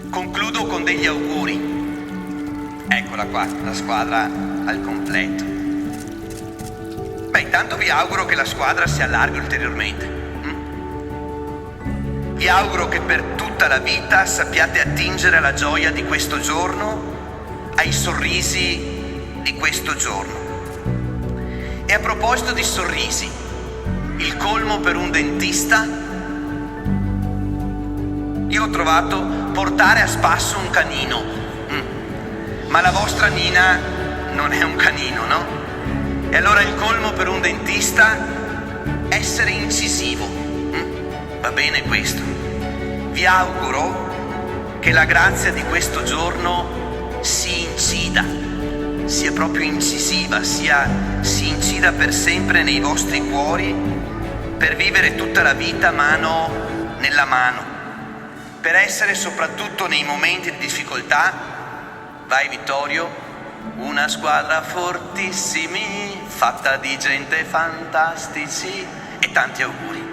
Concludo con degli auguri. Eccola qua, la squadra al completo. Beh, intanto vi auguro che la squadra si allarghi ulteriormente. Vi auguro che per tutta la vita sappiate attingere alla gioia di questo giorno, ai sorrisi di questo giorno. E a proposito di sorrisi, il colmo per un dentista, io ho trovato portare a spasso un canino. Ma la vostra Nina non è un canino, no? E allora il colmo per un dentista, essere incisivo. Va bene questo? Vi auguro che la grazia di questo giorno si incida, sia proprio incisiva, si incida per sempre nei vostri cuori, per vivere tutta la vita mano nella mano, per essere soprattutto nei momenti di difficoltà, vai Vittorio, una squadra fortissimi, fatta di gente fantastici, e tanti auguri.